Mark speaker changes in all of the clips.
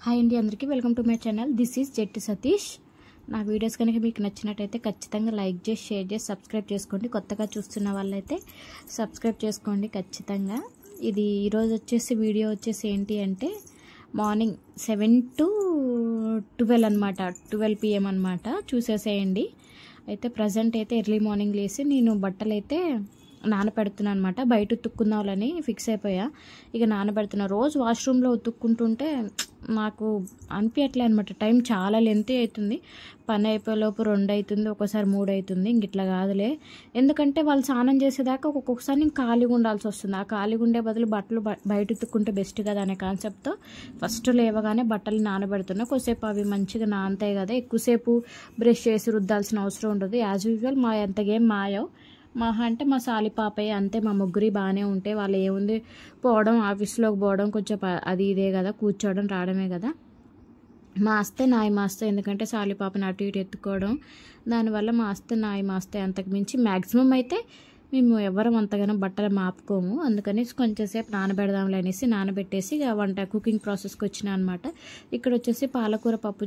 Speaker 1: Hi అండి, అందరికీ welcome to my channel. This is Jetti Satish. నా వీడియోస్ కనుక మీకు నచ్చినట్టయితే ఖచ్చితంగా లైక్ చేసి, షేర్ చేసి, సబ్స్క్రైబ్ చేసుకోండి. కొత్తగా చూస్తున్న వాళ్ళైతే సబ్స్క్రైబ్ చేసుకోండి ఖచ్చితంగా. ఇది ఈరోజు వచ్చేసి వీడియో వచ్చేసి ఏంటి అంటే మార్నింగ్ 7 to 12 అనమాట, 12 PM అనమాట. చూసేసేయండి. అయితే ప్రజెంట్ అయితే ఎర్లీ మార్నింగ్ లేసి నేను బట్టలు అయితే నానబెడుతున్నా అనమాట. బయట ఉతుక్కుందామని ఫిక్స్ అయిపోయా. ఇక నానబెడుతున్నా. రోజు వాష్రూమ్లో ఉతుక్కుంటుంటే నాకు అనిపించట్లే అనమాట. టైం చాలా లెంతీ అవుతుంది. పని అయిపోయేలోపు 2 అవుతుంది, ఒక్కోసారి 3 అవుతుంది. ఇంక ఇట్లా కాదులే. ఎందుకంటే వాళ్ళు స్నానం చేసేదాకా ఒక్కొక్కసారి నేను ఖాళీగా ఉండాల్సి వస్తుంది. ఆ ఖాళీగా ఉండే బదులు బట్టలు బయట ఉతుక్కుంటే బెస్ట్ కదా అనే కాన్సెప్ట్తో ఫస్ట్ లేవగానే బట్టలు నానబెడుతున్నా. కొద్దిసేపు అవి మంచిగా నానతాయి కదా, ఎక్కువసేపు బ్రష్ చేసి రుద్దాల్సిన అవసరం ఉండదు. యాజ్ యూజువల్ మా ఎంతగేం మాయవు. మహా అంటే మా సాలి పాపయ్య అంతే. మా ముగ్గురి బాగానే ఉంటే వాళ్ళు ఏముంది, పోవడం, ఆఫీస్లోకి పోవడం, కొంచెం అది ఇదే కదా, కూర్చోవడం రావడమే కదా. మాస్తే నాయి మాస్తే, ఎందుకంటే సాలి పాపని అటు ఇటు ఎత్తుకోవడం, దానివల్ల మాస్తే నాయి మాస్తే. అంతకు మించి మ్యాక్సిమం అయితే మేము ఎవరం అంతగానో బట్టలు మాపుకోము. అందుకని కొంచెంసేపు నానబెడదాంలే అనేసి నానబెట్టేసి ఇక వంట కుకింగ్ ప్రాసెస్కి వచ్చినా అనమాట. ఇక్కడ వచ్చేసి పాలకూర పప్పు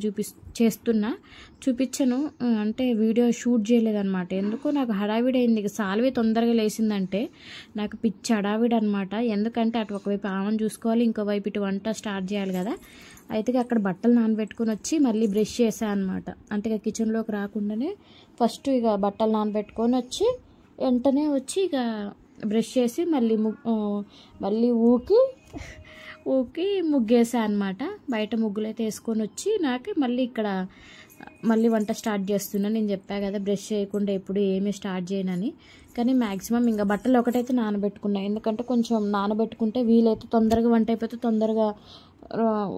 Speaker 1: చూపించను అంటే వీడియో షూట్ చేయలేదన్నమాట. ఎందుకో నాకు హడావిడి అయింది. ఇక సాల్వి తొందరగా లేచిందంటే నాకు పిచ్చి హడావిడి అనమాట. ఎందుకంటే అటు ఒకవైపు ఆమెను చూసుకోవాలి, ఇంకోవైపు ఇటు వంట స్టార్ట్ చేయాలి కదా. అయితే అక్కడ బట్టలు నానబెట్టుకుని వచ్చి మళ్ళీ బ్రష్ చేశాను అనమాట. అంటే ఇక కిచెన్లోకి రాకుండానే ఫస్ట్ ఇక బట్టలు నానబెట్టుకొని వచ్చి వెంటనే వచ్చి ఇక బ్రష్ చేసి మళ్ళీ ఊకి ముగ్గేసా అనమాట. బయట ముగ్గులు అయితే వేసుకొని వచ్చి నాకు మళ్ళీ వంట స్టార్ట్ చేస్తున్నా. నేను చెప్పా కదా బ్రష్ చేయకుండా ఎప్పుడు ఏమీ స్టార్ట్ చేయనని. కానీ మ్యాక్సిమం ఇంకా బట్టలు ఒకటైతే నానబెట్టుకున్నా. ఎందుకంటే కొంచెం నానబెట్టుకుంటే వీలైతే తొందరగా వంట అయిపోతే తొందరగా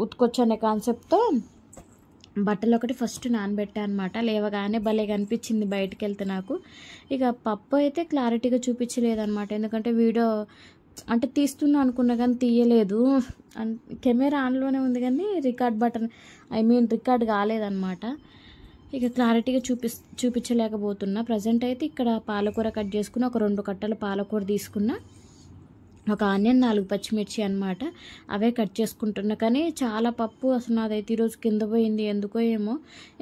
Speaker 1: ఉతుకొచ్చు అనే కాన్సెప్ట్తో బట్టలు ఒకటి ఫస్ట్ నానబెట్టా అనమాట. లేవగానే భలే కనిపించింది బయటకు వెళ్తే నాకు. ఇక పప్పు అయితే క్లారిటీగా చూపించలేదన్నమాట. ఎందుకంటే వీడియో అంటే తీస్తున్నా అనుకున్నా కానీ తీయలేదు. కెమెరా ఆన్లోనే ఉంది కానీ రికార్డ్ కాలేదన్నమాట. ఇక క్లారిటీగా చూపించలేకపోతున్నా. ప్రజెంట్ అయితే ఇక్కడ పాలకూర కట్ చేసుకుని ఒక 2 కట్టలు పాలకూర తీసుకున్నా, ఒక ఆనియన్, 4 పచ్చిమిర్చి అనమాట. అవే కట్ చేసుకుంటున్నా. కానీ చాలా పప్పు అసలు నాదైతే ఈరోజు కింద పోయింది.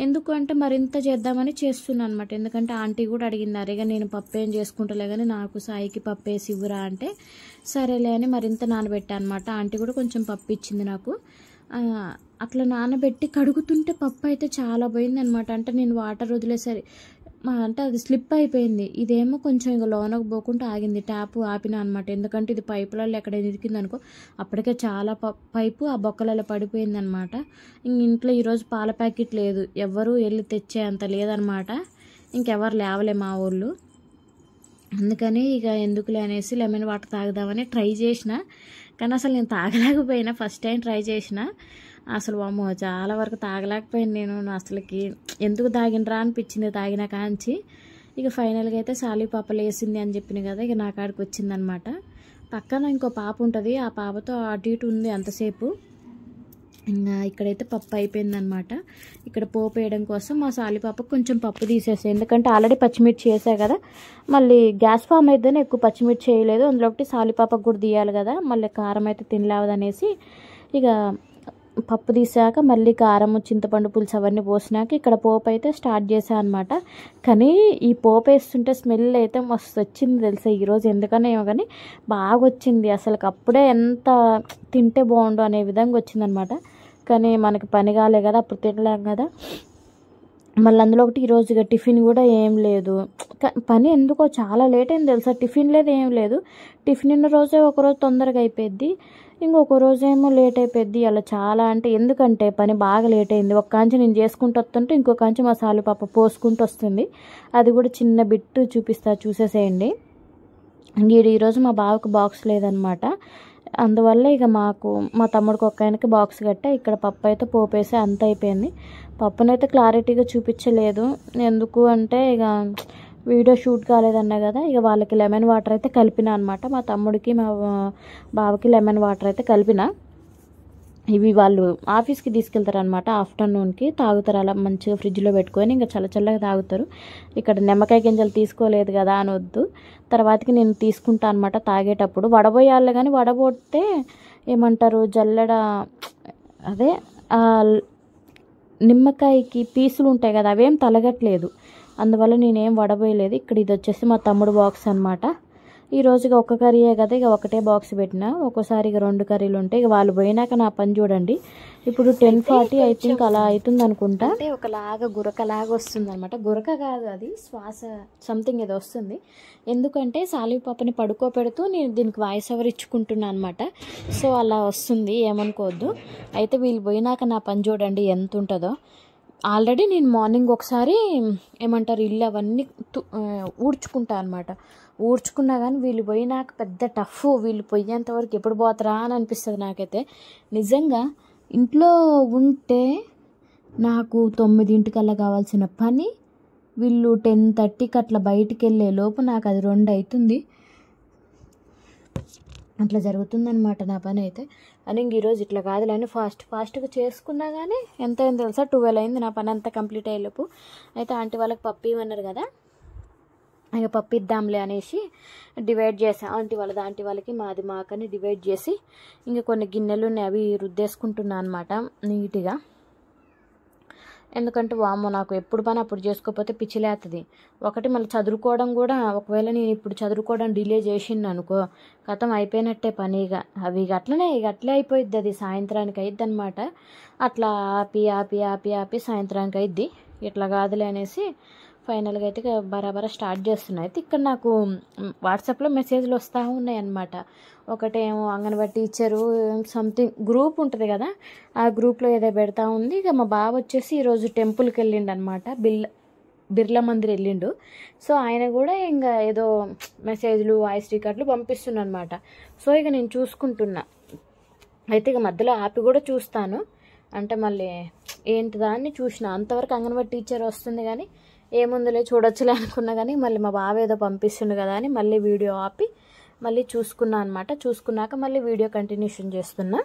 Speaker 1: ఎందుకు అంటే మరింత చేద్దామని చేస్తున్నాను అనమాట. ఎందుకంటే ఆంటీ కూడా అడిగింది, అరేగా నేను పప్పు ఏం చేసుకుంటలే కానీ నాకు సాయికి పప్పు వేసి ఇవ్వరా అంటే సరేలే అని మరింత నానబెట్టా అనమాట. ఆంటీ కూడా కొంచెం పప్పు ఇచ్చింది నాకు. అట్లా నానబెట్టి కడుగుతుంటే పప్పు అయితే చాలా పోయింది అనమాట. అంటే నేను వాటర్ వదిలేసరి అంటే అది స్లిప్ అయిపోయింది. ఇదేమో కొంచెం ఇక లోనకు పోకుండా ఆగింది. ట్యాప్ ఆపిన అనమాట. ఎందుకంటే ఇది పైపులలో ఎక్కడ ఇరికింది అనుకో, అప్పటికే చాలా పైపు ఆ బొక్కలలో పడిపోయింది అనమాట. ఇంట్లో ఈరోజు పాల ప్యాకెట్ లేదు, ఎవరు వెళ్ళి తెచ్చే అంత లేదనమాట. ఇంకెవరు లేవలే మా వాళ్ళు. అందుకని ఇక ఎందుకులే అనేసి లెమన్ వాటర్ తాగుదామని ట్రై చేసిన. కానీ అసలు నేను తాగలేకపోయినా. ఫస్ట్ టైం ట్రై చేసిన. అసలు అమ్మో చాలా వరకు తాగలేకపోయాను నేను. అసలుకి ఎందుకు తాగినరా అనిపించింది తాగిన కాంచి. ఇక ఫైనల్గా అయితే సాలి పాప లేసింది అని చెప్పిన కదా, ఇక నా కాడికి వచ్చిందనమాట. పక్కన ఇంకో పాప ఉంటుంది, ఆ పాపతో అటు ఇటు ఉంది అంతసేపు. ఇంకా ఇక్కడైతే పప్పు అయిపోయిందనమాట. ఇక్కడ పోపు వేయడం కోసం మా సాలి పాపకు కొంచెం పప్పు తీసేసాయి. ఎందుకంటే ఆల్రెడీ పచ్చిమిర్చి వేసా కదా, మళ్ళీ గ్యాస్ ఫామ్ అయితేనే ఎక్కువ పచ్చిమిర్చి చేయలేదు. అందులో ఒకటి సాలి పాపకు కూడా తీయాలి కదా, మళ్ళీ కారం అయితే తినలేవదనేసి ఇక పప్పు తీసాక మళ్ళీ కారం, చింతపండు పులుసు అవన్నీ పోసినాక ఇక్కడ పోపు అయితే స్టార్ట్ చేశాను అనమాట. కానీ ఈ పోపు వేస్తుంటే స్మెల్ అయితే మస్తు వచ్చింది తెలుసా ఈరోజు. ఎందుకనే ఏమో కానీ బాగా వచ్చింది. అసలు అప్పుడే ఎంత తింటే బాగుండు అనే విధంగా వచ్చిందనమాట. కానీ మనకి పని కాలే కదా, అప్పుడు తినలేం కదా. మళ్ళీ అందులో ఒకటి ఈరోజు ఇక టిఫిన్ కూడా ఏం లేదు. పని ఎందుకో చాలా లేట్ అయింది తెలుసా. టిఫిన్ లేదు, ఏం లేదు. టిఫిన్ ఉన్న రోజే ఒకరోజు తొందరగా అయిపోద్ది, ఇంకొక రోజేమో లేట్ అయిపోద్ది. అలా చాలా అంటే ఎందుకంటే పని బాగా లేట్ అయింది. ఒక కాంచి నేను చేసుకుంటూ వస్తుంటే ఇంకో కాంచి మా సాలి పాప పోసుకుంటూ వస్తుంది. అది కూడా చిన్న బిట్టు చూసేసేయండి. ఈరోజు మా బావకు బాక్స్ లేదనమాట. అందువల్ల ఇక మా తమ్ముడికి ఒక ఆయనకి బాక్స్ కట్టా. ఇక్కడ పప్పు అయితే పోపేసి అంత అయిపోయింది. పప్పునైతే క్లారిటీగా చూపించలేదు. ఎందుకు అంటే ఇక వీడియో షూట్ కాలేదన్నా కదా. ఇక వాళ్ళకి లెమన్ వాటర్ అయితే కలిపిన అనమాట. మా తమ్ముడికి మా బావకి లెమన్ వాటర్ అయితే కలిపిన. ఇవి వాళ్ళు ఆఫీస్కి తీసుకెళ్తారు అనమాట. ఆఫ్టర్నూన్కి తాగుతారు అలా మంచిగా ఫ్రిడ్జ్లో పెట్టుకొని, ఇంకా చల్లగా తాగుతారు. ఇక్కడ నిమ్మకాయ గింజలు తీసుకోలేదు కదా అని వద్దు, తర్వాతకి నేను తీసుకుంటా అనమాట తాగేటప్పుడు. వడబోయాలి కానీ వడబోతే ఏమంటారు జల్లెడ, అదే నిమ్మకాయకి పీసులు ఉంటాయి కదా, అవేం తలగట్లేదు. అందువల్ల నేనేం వడబోయలేదు. ఇక్కడ ఇది వచ్చేసి మా తమ్ముడు బాక్స్ అనమాట. ఈ రోజుగా ఒక కర్రీయే కదా, ఇక ఒకటే బాక్స్ పెట్టిన. ఒక్కోసారి ఇక 2 కర్రీలు ఉంటాయి. ఇక వాళ్ళు పోయినాక నా పని చూడండి. ఇప్పుడు 10:40 ఐ థింక్ అలా అవుతుంది అనుకుంటా. అంటే ఒకలాగా గురకలాగా వస్తుంది అనమాట. గురక కాదు, అది శ్వాస సంథింగ్ ఏదో వస్తుంది. ఎందుకంటే సాలివి పాపని పడుకోబెడుతూ నేను దీనికి వాయిస్ ఓవర్ ఇచ్చుకుంటున్నాను అనమాట. సో అలా వస్తుంది, ఏమనుకోవద్దు. అయితే వీళ్ళు పోయినాక నా పని చూడండి ఎంత ఉంటుందో. ఆల్రెడీ నేను మార్నింగ్ ఒకసారి ఏమంటారు ఇల్లు అవన్నీ ఊడ్చుకుంటా అనమాట. ఊడ్చుకున్నా కానీ వీళ్ళు పోయినాక పెద్ద టఫ్. వీళ్ళు పోయేంత వరకు ఎప్పుడు పోతారా అని అనిపిస్తుంది నాకైతే. నిజంగా ఇంట్లో ఉంటే నాకు 9 కావాల్సిన పని వీళ్ళు 10:30కి అట్లా బయటికి వెళ్ళే లోపు నాకు అది 2 అవుతుంది. అట్లా జరుగుతుందనమాట నా పని అయితే. అని ఇంక ఈరోజు ఇట్లా కాదులే అని ఫాస్ట్గా చేసుకున్నా కానీ ఎంత అయింది తెలుసా, 12 అయింది నా పని అంతా కంప్లీట్ అయ్యేలోపు. అయితే ఆంటీ వాళ్ళకి పప్పు ఇవ్వన్నారు కదా, ఇక పప్పు ఇద్దాంలే అనేసి డివైడ్ చేసాం. ఆంటీ వాళ్ళకి మాది మాకని డివైడ్ చేసి ఇంకా కొన్ని గిన్నెలు ఉన్నాయి, అవి రుద్దేసుకుంటున్నా అనమాట నీట్గా. ఎందుకంటే వామ్మో నాకు ఎప్పుడు పని అప్పుడు చేసుకోకపోతే పిచ్చిలేస్తుంది. ఒకటి మళ్ళీ చదువుకోవడం కూడా, ఒకవేళ నేను ఇప్పుడు చదువుకోవడం డిలే చేసింది అనుకో, కథం అయిపోయినట్టే పని. అవి అట్లే అయిపోయిద్ది. అది సాయంత్రానికి అయిద్ది అనమాట. అట్లా ఆపి సాయంత్రానికి అయిద్ది. ఇట్లా కాదులే అనేసి ఫైనల్గా అయితే బరాబరా స్టార్ట్ చేస్తున్నాయి. అయితే ఇక్కడ నాకు వాట్సాప్లో మెసేజ్లు వస్తూ ఉన్నాయి అన్నమాట. ఒకటేమో అంగన్వాడీ టీచరు సంథింగ్ గ్రూప్ ఉంటుంది కదా, ఆ గ్రూప్లో ఏదో పెడతా ఉంది. ఇక మా బావ వచ్చేసి ఈరోజు టెంపుల్కి వెళ్ళిండు అనమాట, బిర్లా మందిర్ వెళ్ళిండు. సో ఆయన కూడా ఇంకా ఏదో మెసేజ్లు వాయిస్ రికార్డులు పంపిస్తున్నా అనమాట. సో ఇక నేను చూసుకుంటున్నా. అయితే ఇక మధ్యలో ఆపి కూడా చూస్తాను, అంటే మళ్ళీ ఏంటిదా అని చూసిన. అంతవరకు అంగన్వాడీ టీచర్ వస్తుంది కానీ ఏముందులే చూడొచ్చులే అనుకున్నా, కానీ మళ్ళీ మా బావ ఏదో పంపిస్తుండు కదా అని మళ్ళీ వీడియో ఆపి మళ్ళీ చూసుకున్నా అనమాట. చూసుకున్నాక మళ్ళీ వీడియో కంటిన్యూషన్ చేస్తున్నా.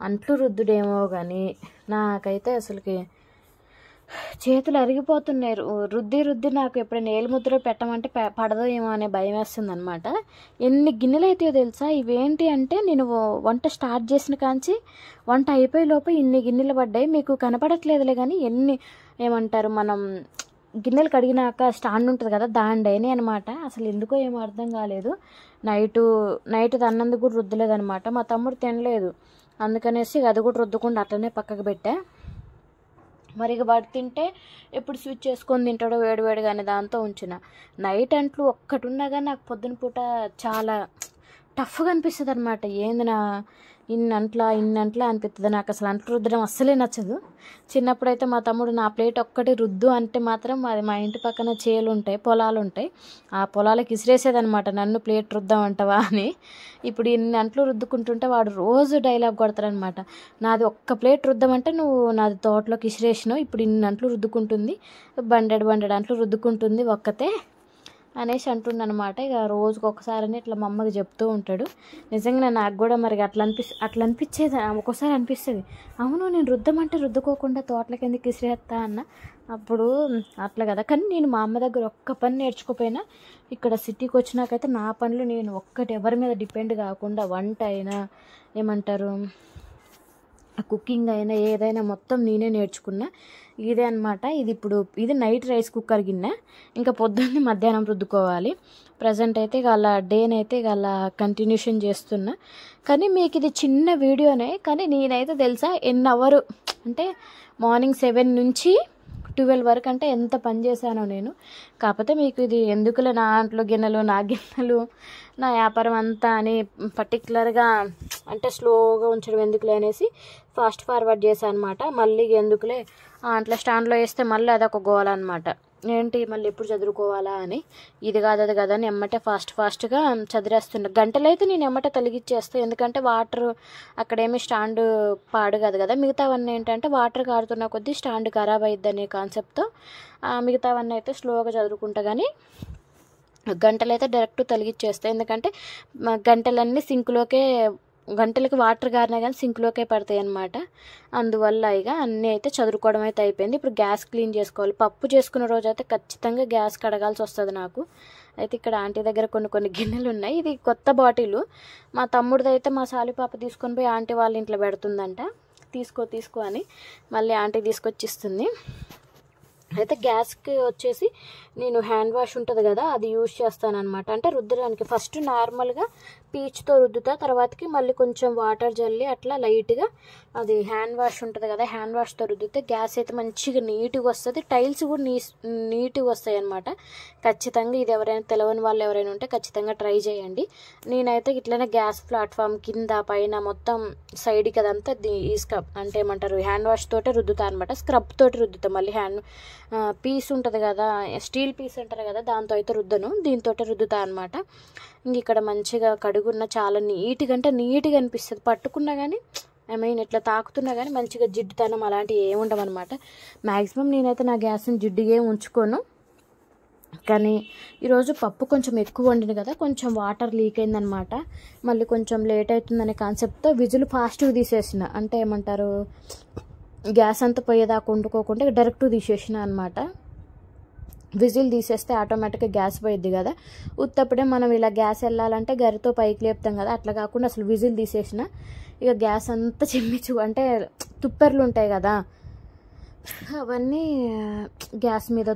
Speaker 1: అంట్లు రుద్దుడేమో కానీ నాకైతే అసలుకి చేతులు అరిగిపోతున్నాయి. రుద్ది నాకు ఎప్పుడైనా ఏలుముద్ర పెట్టమంటే పడదో ఏమో అనే భయం వేస్తుంది అనమాట. ఎన్ని గిన్నెలు అవుతాయో తెలుసా. ఇవేంటి అంటే నేను వంట స్టార్ట్ చేసిన కాంచి వంట అయిపోయే లోపు ఇన్ని గిన్నెలు పడ్డాయి. మీకు కనపడట్లేదులే కానీ ఎన్ని ఏమంటారు మనం గిన్నెలు కడిగినాక స్టాండ్ ఉంటుంది కదా, దాండైనా అనమాట. అసలు ఎందుకో ఏమో అర్థం కాలేదు. నైట్ అన్నందుకు కూడా రుద్దలేదనమాట. మా తమ్ముడు తినలేదు, అందుకనేసి అది కూడా రుద్దకుండా అట్లనే పక్కకు పెట్టా. మరి ఇక వాడు తింటే ఎప్పుడు స్విచ్ చేసుకొని తింటాడో వేడివేడిగా అనే దాంతో ఉంచిన. నైట్ అంట్లు ఒక్కటి ఉన్నా కానీ నాకు పొద్దున పూట చాలా టఫ్గా అనిపిస్తుంది అనమాట. ఏంది నా ఇన్ని అంట్లా అనిపిస్తుంది నాకు. అసలు అంట్లు రుద్దడం అస్సలే నచ్చదు. చిన్నప్పుడైతే మా తమ్ముడు నా ప్లేట్ ఒక్కటి రుద్దు అంటే మాత్రం అది మా ఇంటి పక్కన చేలు ఉంటాయి, పొలాలు ఉంటాయి, ఆ పొలాలకు ఇసిరేసేదనమాట, నన్ను ప్లేట్ రుద్దామంటావా అని. ఇప్పుడు ఇన్ని అంట్లు రుద్దుకుంటుంటే వాడు రోజు డైలాగ్ కొడతారనమాట. నాది ఒక్క ప్లేట్ రుద్దమంటే నువ్వు నాది తోటలోకి ఇసిరేసినావు, ఇప్పుడు ఇన్ని అంట్లు రుద్దుకుంటుంది, బండెడు అంట్లు రుద్దుకుంటుంది ఒక్కతే అనేసి అంటుండనమాట. ఇక రోజుకి ఒకసారి ఇట్లా మా అమ్మకి చెప్తూ ఉంటాడు. నిజంగా నాకు కూడా మరి అట్లా అనిపించేది. ఒక్కోసారి అనిపిస్తుంది, అవును నేను రుద్దమంటే రుద్దుకోకుండా తోటలకి ఎందుకు ఇసిరేస్తా అన్న. అప్పుడు అట్లా కదా. కానీ నేను మా అమ్మ దగ్గర ఒక్క పని నేర్చుకోపోయినా ఇక్కడ సిటీకి వచ్చినాకైతే నా పనులు నేను ఒక్కటి ఎవరి మీద డిపెండ్ కాకుండా, వంట అయినా ఏమంటారు కుకింగ్ అయినా ఏదైనా మొత్తం నేనే నేర్చుకున్నా. ఇదే అనమాట. ఇది నైట్ రైస్ కుక్కర్ గిన్నె. ఇంకా పొద్దున్నే మధ్యాహ్నం రుద్దుకోవాలి. ప్రజెంట్ అయితే ఇక అలా డేనైతే ఇక అలా కంటిన్యూషన్ చేస్తున్నా. కానీ మీకు ఇది చిన్న వీడియోనే, కానీ నేనైతే తెలుసా ఎన్ని అవరు అంటే మార్నింగ్ 7 నుంచి 12 వరకు అంటే ఎంత పని చేశానో నేను. కాకపోతే మీకు ఇది ఎందుకులే నా గిన్నెలు నా వ్యాపారం అంతా అని పర్టికులర్గా అంటే స్లోగా ఉంచడం ఎందుకులే అనేసి ఫాస్ట్ ఫార్వర్డ్ చేశాను అనమాట. మళ్ళీ ఎందుకులే అట్లా స్టాండ్లో వేస్తే మళ్ళీ అదొక గోల అనమాట. ఏంటి మళ్ళీ ఎప్పుడు చదువుకోవాలా అని, ఇది కాదు అది కాదని ఎమ్మటే ఫాస్ట్గా చదివేస్తుండే. గంటలైతే నేను ఎమ్మటే తొలగిచ్చేస్తాను. ఎందుకంటే వాటర్ అక్కడేమీ స్టాండ్ పాడు కాదు కదా. మిగతావన్నీ ఏంటంటే వాటర్ కారుతున్న కొద్దీ స్టాండ్ ఖరాబ్ అయ్యిద్ది అనే కాన్సెప్ట్తో మిగతావన్నీ అయితే స్లోగా చదువుకుంటా. కానీ గంటలైతే డైరెక్ట్ తొలగిచ్చేస్తాయి. ఎందుకంటే గంటలన్నీ గంటలకి వాటర్ గారినా కానీ సింక్లోకే పడతాయి అన్నమాట. అందువల్ల ఇక అన్నీ అయితే చదువుకోవడం అయితే అయిపోయింది. ఇప్పుడు గ్యాస్ క్లీన్ చేసుకోవాలి. పప్పు చేసుకున్న రోజు అయితే ఖచ్చితంగా గ్యాస్ కడగాల్సి వస్తుంది నాకు. అయితే ఇక్కడ ఆంటీ దగ్గర కొన్ని గిన్నెలు ఉన్నాయి. ఇది కొత్త బాటిల్. మా తమ్ముడిది అయితే మా సాలి పాప తీసుకొని పోయి ఆంటీ వాళ్ళ ఇంట్లో పెడుతుందంట. తీసుకో అని మళ్ళీ ఆంటీ తీసుకొచ్చిస్తుంది. అయితే గ్యాస్కి వచ్చేసి నేను హ్యాండ్ వాష్ ఉంటుంది కదా, అది యూజ్ చేస్తానన్నమాట. అంటే రుద్దడానికి ఫస్ట్ నార్మల్గా పీచ్తో రుద్దుతా, తర్వాతకి మళ్ళీ కొంచెం వాటర్ జల్లి అట్లా లైట్గా అది హ్యాండ్ వాష్ ఉంటుంది కదా, హ్యాండ్ వాష్తో రుద్దితే గ్యాస్ అయితే మంచిగా నీట్గా వస్తుంది. టైల్స్ కూడా నీట్గా వస్తాయి అన్నమాట. ఖచ్చితంగా ఇది ఎవరైనా తెలియని వాళ్ళు ఎవరైనా ఉంటే ఖచ్చితంగా ట్రై చేయండి. నేనైతే ఇట్లనే గ్యాస్ ప్లాట్ఫామ్ కింద పైన మొత్తం సైడ్కి అదంతా ఈ స్క్రబ్ అంటే ఏమంటారు హ్యాండ్ వాష్ తోటే రుద్దుతా అనమాట. స్క్రబ్ తోటి రుద్దుతా. మళ్ళీ హ్యాండ్ పీస్ ఉంటుంది కదా, స్టీల్ పీస్ అంటారు కదా, దాంతో అయితే రుద్దను, దీంతో రుద్దుతా అనమాట. ఇంక ఇక్కడ మంచిగా కడుగున్న చాలా నీట్గా అంటే నీట్గా అనిపిస్తుంది. పట్టుకున్నా కానీ ఇట్లా తాకుతున్నా కానీ మంచిగా జిడ్డుతనం అలాంటివి ఏమి ఉండవన్నమాట. మ్యాక్సిమం నేనైతే నా గ్యాస్ని జిడ్డుగా ఉంచుకోను. కానీ ఈరోజు పప్పు కొంచెం ఎక్కువ వండింది కదా, కొంచెం వాటర్ లీక్ అయిందనమాట. మళ్ళీ కొంచెం లేట్ అవుతుందనే కాన్సెప్ట్తో విజిల్ ఫాస్ట్గా తీసేసిన. అంటే ఏమంటారు గ్యాస్ అంతా పోయేదాకా వండుకోకుండా డైరెక్ట్ తీసేసిన అనమాట. విజిల్ తీసేస్తే ఆటోమేటిక్గా గ్యాస్ పోయిద్ది కదా. ఉత్తప్పుడే మనం ఇలా గ్యాస్ వెళ్ళాలంటే గరితో పైకి లేపుతాం కదా, అట్లా కాకుండా అసలు విజిల్ తీసేసిన. ఇక గ్యాస్ అంతా చిమ్మించు అంటే తుప్పెర్లు ఉంటాయి కదా, అవన్నీ గ్యాస్ మీద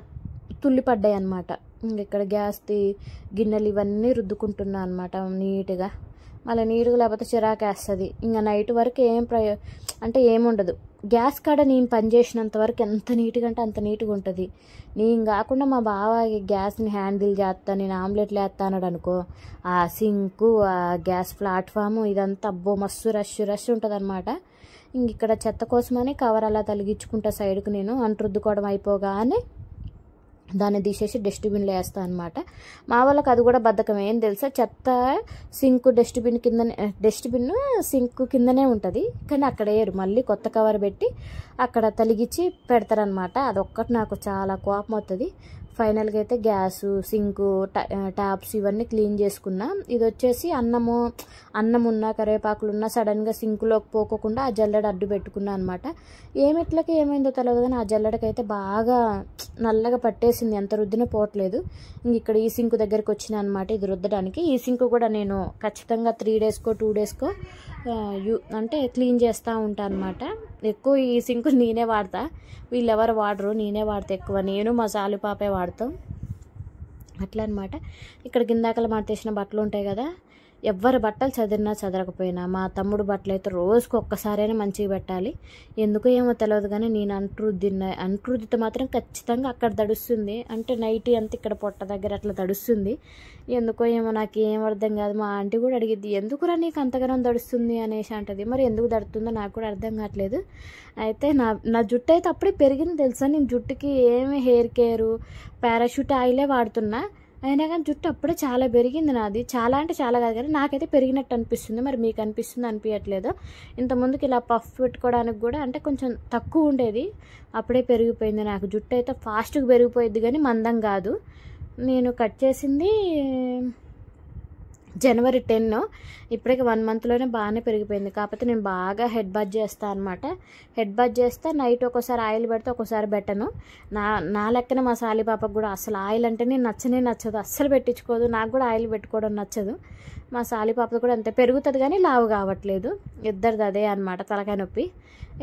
Speaker 1: తుల్లిపడ్డాయి అనమాట. ఇక్కడ గ్యాస్ది గిన్నెలు ఇవన్నీ రుద్దుకుంటున్నా అనమాట నీట్గా. మళ్ళీ నీట్గా లేకపోతే చిరాకు వేస్తుంది. ఇంకా నైట్ వరకు అంటే ఏముండదు. గ్యాస్ కాడ నేను పని చేసినంత వరకు ఎంత నీట్గా అంటే అంత నీట్గా ఉంటుంది. నేను కాకుండా మా బావ గ్యాస్ని హ్యాండిల్ చేస్తా, నేను ఆమ్లెట్లు వేస్తా అన్నాడు అనుకో, ఆ సింకు ఆ గ్యాస్ ప్లాట్ఫాము ఇదంతా అబ్బో మస్తు రష్ ఉంటుంది అనమాట. ఇంక ఇక్కడ చెత్త కోసమని కవర్ అలా తలిగించుకుంటా సైడ్కి. నేను అంటురుద్దుకోవడం అయిపోగానే దాన్ని తీసేసి డస్ట్బిన్లో వేస్తాను అనమాట. మా వాళ్ళకి అది కూడా బద్ధకం. ఏం తెలుసా, చెత్త డస్ట్బిన్ సింక్ కిందనే ఉంటుంది, కానీ అక్కడ వేయరు. మళ్ళీ కొత్త కవర్ పెట్టి అక్కడ తలిగించి పెడతారనమాట. అదొక్కటి నాకు చాలా కోపం వస్తుంది. ఫైనల్గా అయితే గ్యాసు సింకు ట్యాప్స్ ఇవన్నీ క్లీన్ చేసుకున్నా. ఇది వచ్చేసి అన్నం ఉన్న కరివేపాకులు ఉన్న సడన్గా సింకులోకి పోకోకుండా ఆ జల్లెడ అడ్డు పెట్టుకున్నా అనమాట. ఏమిట్లకి ఏమైందో తెలియదు కానీ ఆ జల్లెడకైతే బాగా నల్లగా పట్టేసింది, ఎంత రుద్దినా పోవట్లేదు. ఇంక ఇక్కడ ఈ సింకు దగ్గరికి వచ్చిన అనమాట ఇది రుద్దడానికి. ఈ సింకు కూడా నేను ఖచ్చితంగా 3 డేస్కో 2 డేస్కో అంటే క్లీన్ చేస్తూ ఉంటాను అనమాట. ఎక్కువ ఈ సింకు నేనే వాడతా, వీళ్ళెవరు వాడరు, నేనే వాడతా ఎక్కువ. నేను మా సాలి పాపే వాడతాం అట్లా అనమాట. ఇక్కడ కిందాకలు మార్చేసిన బట్టలు ఉంటాయి కదా, ఎవరి బట్టలు చదిరినా చదరకపోయినా మా తమ్ముడు బట్టలు అయితే రోజుకు ఒక్కసారైనా మంచిగా పెట్టాలి. ఎందుకో ఏమో తెలియదు కానీ నేను అంటురుద్దితే మాత్రం ఖచ్చితంగా అక్కడ తడుస్తుంది. అంటే నైట్ అంతా ఇక్కడ పొట్ట దగ్గర అట్లా తడుస్తుంది. ఎందుకో ఏమో నాకు ఏం అర్థం కాదు. మా ఆంటీ కూడా అడిగిద్ది, ఎందుకురా నీకు అంతగానం తడుస్తుంది అనేసి అంటది. మరి ఎందుకు తడుతుందో నాకు కూడా అర్థం కావట్లేదు. అయితే నా జుట్టు అయితే అప్పుడే పెరిగింది తెలుసా. నేను జుట్టుకి ఏమి హెయిర్ కేరు పారాషూట్ ఆయిలే వాడుతున్నా, అయినా కానీ జుట్టు అప్పుడే చాలా పెరిగింది నాది. చాలా అంటే చాలా కాదు కానీ నాకైతే పెరిగినట్టు అనిపిస్తుంది. మరి మీకు అనిపిస్తుంది అనిపించట్లేదు. ఇంతకుముందుకి ఇలా పఫ్ పెట్టుకోవడానికి కూడా అంటే కొంచెం తక్కువ ఉండేది, అప్పుడే పెరిగిపోయింది. నాకు జుట్టు అయితే ఫాస్ట్గా పెరిగిపోయింది కానీ మందం కాదు. నేను కట్ చేసింది January 10. ఇప్పటికి 1 మంత్లోనే బాగానే పెరిగిపోయింది. కాకపోతే నేను బాగా హెడ్ బాత్ చేస్తాను అనమాట. హెడ్ బాత్ చేస్తే నైట్ ఒక్కోసారి ఆయిల్ పెడితే ఒక్కోసారి పెట్టను. నా లెక్కన మా సాలి పాపకు కూడా అసలు ఆయిల్ అంటేనే నచ్చదు, అస్సలు పెట్టించుకోదు. నాకు కూడా ఆయిల్ పెట్టుకోవడం నచ్చదు. మా సాలి పాపది కూడా అంతే, పెరుగుతుంది కానీ లావు కావట్లేదు. ఇద్దరిది అదే అనమాట, తలకాయ నొప్పి.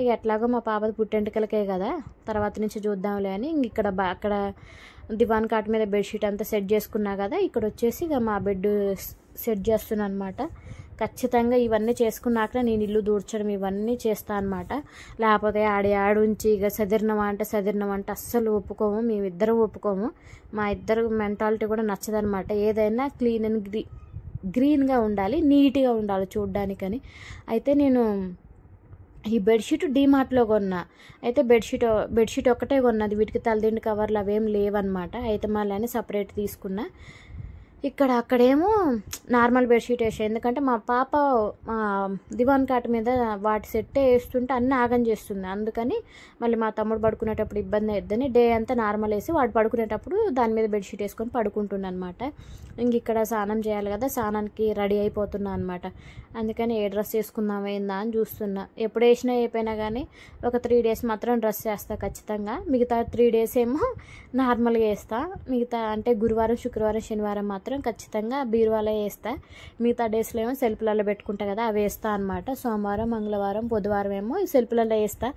Speaker 1: ఇక ఎట్లాగో మా పాపది పుట్టెంటుకలకే కదా, తర్వాత నుంచి చూద్దాంలే అని ఇక్కడ అక్కడ దివాన్ కాట్ మీద బెడ్షీట్ అంతా సెట్ చేసుకున్నా కదా, ఇక్కడ వచ్చేసి ఇక మా బెడ్ సెట్ చేస్తున్నాను అనమాట. ఖచ్చితంగా ఇవన్నీ చేసుకున్నాక నేను ఇల్లు దూడ్చడం ఇవన్నీ చేస్తాను అనమాట. లేకపోతే ఆడుంచి ఇక సదిరినం అంటే అస్సలు ఒప్పుకోము, మేమిద్దరం ఒప్పుకోము. మా ఇద్దరు మెంటాలిటీ కూడా నచ్చదనమాట. ఏదైనా క్లీన్ అండ్ గ్రీన్గా ఉండాలి, నీట్గా ఉండాలి చూడ్డానికని. అయితే నేను ఈ బెడ్షీట్ డీమార్ట్లో కొన్నా. అయితే బెడ్షీట్ ఒక్కటే కొన్నది, వీటికి తలదిండి కవర్లు అవేం లేవన్నమాట. అయితే మళ్ళీ సపరేట్ తీసుకున్నా. అక్కడేమో నార్మల్ బెడ్షీట్ వేసా, ఎందుకంటే మా పాప దివాన్ కాట్ మీద వాటి సెట్టే వేస్తుంటే అన్నీ ఆగం చేస్తుంది. అందుకని మళ్ళీ మా తమ్ముడు పడుకునేటప్పుడు ఇబ్బంది అవుతుందని డే అంతా నార్మల్ వేసి వాడు పడుకునేటప్పుడు దాని మీద బెడ్షీట్ వేసుకొని పడుకుంటున్నా అనమాట. ఇక్కడ స్నానం చేయాలి కదా, స్నానానికి రెడీ అయిపోతున్నా అనమాట. అందుకని ఏ డ్రెస్ వేసుకుందామైందా అని చూస్తున్నా. ఎప్పుడు వేసినా అయిపోయినా కానీ ఒక 3 డేస్ మాత్రం డ్రెస్ వేస్తా ఖచ్చితంగా. మిగతా 3 డేస్ ఏమో నార్మల్గా వేస్తా. మిగతా అంటే గురువారం, శుక్రవారం, శనివారం మాత్రం మాత్రం ఖచ్చితంగా బీరువాలో వేస్తా. మిగతా డేస్లో ఏమో సెల్ఫ్లలో పెట్టుకుంటా కదా, అవి వేస్తా అనమాట. సోమవారం, మంగళవారం, బుధవారం ఏమో సెల్ఫ్లలో వేస్తా.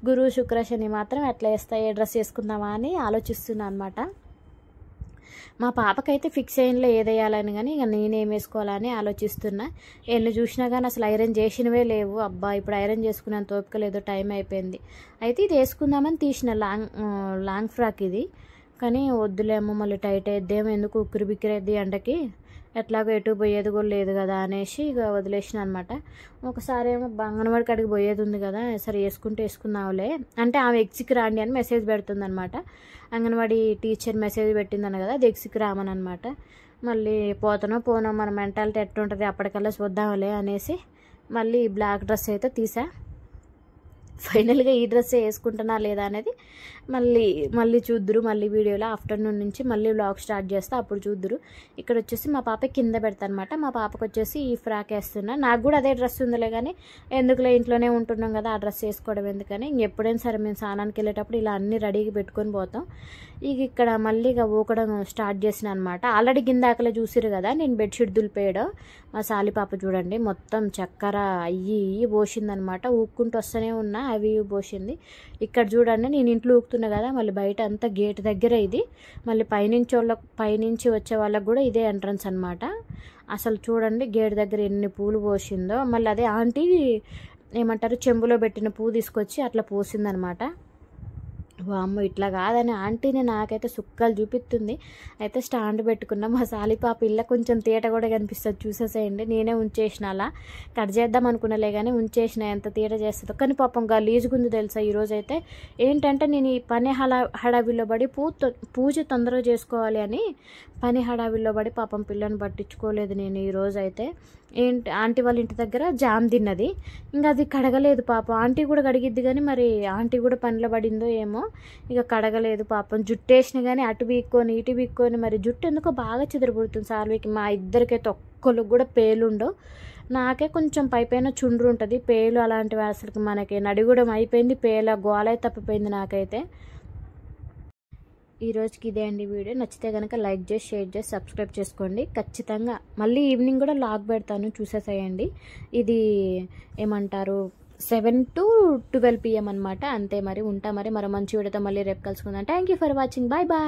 Speaker 1: గురు, శుక్ర, శని మాత్రం ఎట్లా వేస్తా, ఏ డ్రెస్ వేసుకుందామా అని ఆలోచిస్తున్నా అనమాట. మా పాపకైతే ఫిక్స్ అయ్యింలో ఏదేయాలని, కానీ ఇక నేనేం వేసుకోవాలని ఆలోచిస్తున్నా. ఎన్ని చూసినా కానీ అసలు ఐరన్ చేసినవే లేవు. అబ్బా, ఇప్పుడు ఐరన్ చేసుకునేంత ఓపిక లేదు, టైం అయిపోయింది. అయితే ఇది వేసుకుందామని తీసిన లాంగ్ ఫ్రాక్ ఇది, కానీ వద్దులేమో మళ్ళీ టైట్ అయిద్దేమో, ఎందుకు ఉక్కిరి బిక్కిరేద్ది ఎండకి, ఎట్లాగో ఎటు పోయేది కూడా లేదు కదా అనేసి ఇక వదిలేసిన అనమాట. ఒకసారి ఏమో అంగన్వాడి కాడికి పోయేది ఉంది కదా, సరే వేసుకుందాంలే అంటే ఆమె ఎగ్జికి రాండి అని మెసేజ్ పెడుతుంది అనమాట. అంగన్వాడి టీచర్ మెసేజ్ పెట్టిందన్న కదా, అది ఎగ్జికి రామని అనమాట. మళ్ళీ పోనో మన మెంటాలిటీ ఎట్టుంటుంది అప్పటికల్లా చూద్దాంలే అనేసి మళ్ళీ బ్లాక్ డ్రెస్ అయితే తీసా. ఫైనల్గా ఈ డ్రెస్ వేసుకుంటున్నా లేదా అనేది మళ్ళీ చూద్దురు. మళ్ళీ వీడియోలో ఆఫ్టర్నూన్ నుంచి మళ్ళీ వ్లాగ్ స్టార్ట్ చేస్తా, అప్పుడు చూద్దురు. ఇక్కడ వచ్చేసి మా పాప కింద పెడతా అనమాట. మా పాపకు వచ్చేసి ఈ ఫ్రాక్ వేస్తున్నా. నాకు కూడా అదే డ్రెస్ ఉందిలే, కానీ ఎందుకులే ఇంట్లోనే ఉంటున్నాం కదా, ఆ డ్రెస్ వేసుకోవడం ఎందుకని ఎప్పుడైనా సరే మేము స్నానానికి వెళ్ళేటప్పుడు ఇలా అన్ని రెడీగా పెట్టుకొని పోతాం. ఇక ఇక్కడ మళ్ళీ ఇక ఊకడం స్టార్ట్ చేసిన అనమాట. ఆల్రెడీ గిందాకలే చూసిరు కదా నేను బెడ్షీట్ దులిపేయడం. మా సాలి పాప చూడండి మొత్తం చక్కెర అయ్యి పోసిందనమాట. ఊక్కుంటూ వస్తూనే ఉన్నా, అవి పోసింది. ఇక్కడ చూడండి నేను ఇంట్లో ఊకుతున్నా కదా, మళ్ళీ బయట అంతా గేట్ దగ్గర ఇది, మళ్ళీ పైనుంచి వచ్చే వాళ్ళకి కూడా ఇదే ఎంట్రన్స్ అనమాట. అసలు చూడండి గేట్ దగ్గర ఎన్ని పూలు పోసిందో. మళ్ళీ అదే ఆంటీ ఏమంటారు చెంబులో పెట్టిన పువ్వు తీసుకొచ్చి అట్లా పోసిందనమాట. వామ్మో, ఇట్లా కాదని ఆంటీని నాకైతే సుక్కలు చూపిస్తుంది. అయితే స్టాండ్ పెట్టుకున్నా. మా సాలిపాప ఇళ్ళ కొంచెం తేట కూడా కనిపిస్తుంది, చూసేసేయండి. నేనే ఉంచేసిన, అలా కట్ చేద్దాం అనుకున్నలే కానీ ఉంచేసిన, ఎంత తేట చేస్తుందో. కానీ పాపం గలీజుగుంది తెలుసా. ఈరోజు అయితే ఏంటంటే నేను ఈ పని హడావిల్లో పడి పూజ తొందరగా చేసుకోవాలి అని పని హడావిల్లో పడి పాపం పిల్లని పట్టించుకోలేదు నేను. ఈరోజు అయితే ఆంటీ వాళ్ళ ఇంటి దగ్గర జామ్ తిన్నది, ఇంకా అది కడగలేదు పాపం. ఆంటీ కూడా కడిగిద్ది కానీ మరి ఆంటీ కూడా పనిలో పడిందో ఏమో, ఇక కడగలేదు పాపం. జుట్టు వేసిన కానీ అటు బీక్కొని ఇటు బీక్కొని, మరి జుట్టు ఎందుకో బాగా చెదిరిపడుతుంది సాల్వికి. మా ఇద్దరికైతే ఒక్కళ్ళకి కూడా పేలుండవు. నాకే కొంచెం పైపైన చుండ్రు ఉంటుంది, పేలు అలాంటివి అసలు మనకి నడిగూడం అయిపోయింది, పేల గోలై తప్పిపోయింది నాకైతే. ఈ రోజుకి ఇదే అండి వీడియో. నచ్చితే కనుక లైక్ చేసి, షేర్ చేసి, సబ్స్క్రైబ్ చేసుకోండి ఖచ్చితంగా. మళ్ళీ ఈవినింగ్ కూడా లాగ్ పెడతాను, చూసేసేయండి. ఇది ఏమంటారు 7 to 12 PM అనమాట. అంతే మరి, ఉంటా మరి మరో మంచి వీడియోతో మళ్ళీ రేపు కలుసుకుందాం. Thank you for watching. Bye bye.